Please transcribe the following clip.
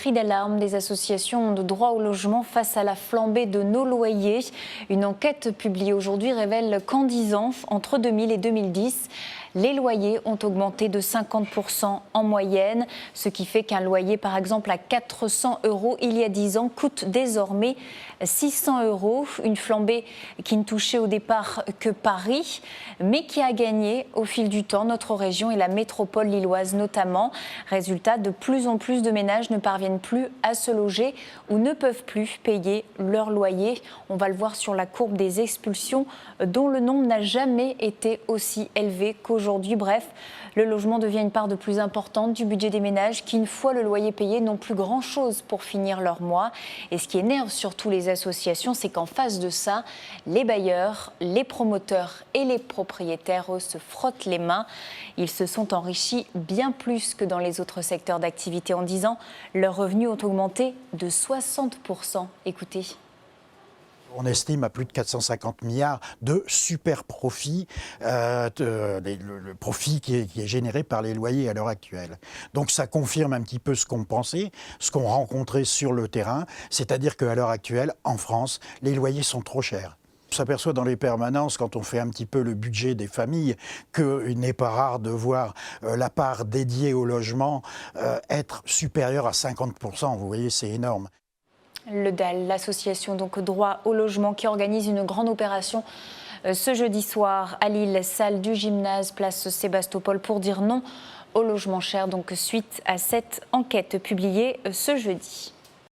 cri d'alarme des associations de droit au logement face à la flambée de nos loyers. Une enquête publiée aujourd'hui révèle qu'en 10 ans, entre 2000 et 2010, les loyers ont augmenté de 50% en moyenne, ce qui fait qu'un loyer, par exemple, à 400 € il y a 10 ans, coûte désormais 600 €. Une flambée qui ne touchait au départ que Paris, mais qui a gagné au fil du temps notre région et la métropole lilloise notamment. Résultat, de plus en plus de ménages ne parviennent plus à se loger ou ne peuvent plus payer leur loyer. On va le voir sur la courbe des expulsions, dont le nombre n'a jamais été aussi élevé qu'aujourd'hui. Bref, le logement devient une part de plus importante du budget des ménages qui, une fois le loyer payé, n'ont plus grand-chose pour finir leur mois. Et ce qui énerve surtout les associations, c'est qu'en face de ça, les bailleurs, les promoteurs et les propriétaires, eux, se frottent les mains. Ils se sont enrichis bien plus que dans les autres secteurs d'activité. En 10 ans, leurs revenus ont augmenté de 60%. Écoutez. On estime à plus de 450 milliards de super profits, le profit qui est généré par les loyers à l'heure actuelle. Donc ça confirme un petit peu ce qu'on pensait, ce qu'on rencontrait sur le terrain, c'est-à-dire qu'à l'heure actuelle, en France, les loyers sont trop chers. On s'aperçoit dans les permanences, quand on fait un petit peu le budget des familles, qu'il n'est pas rare de voir la part dédiée au logement être supérieure à 50%. Vous voyez, c'est énorme. Le DAL, l'association donc droit au logement, qui organise une grande opération ce jeudi soir à Lille, salle du gymnase, place Sébastopol, pour dire non au logement cher, donc suite à cette enquête publiée ce jeudi.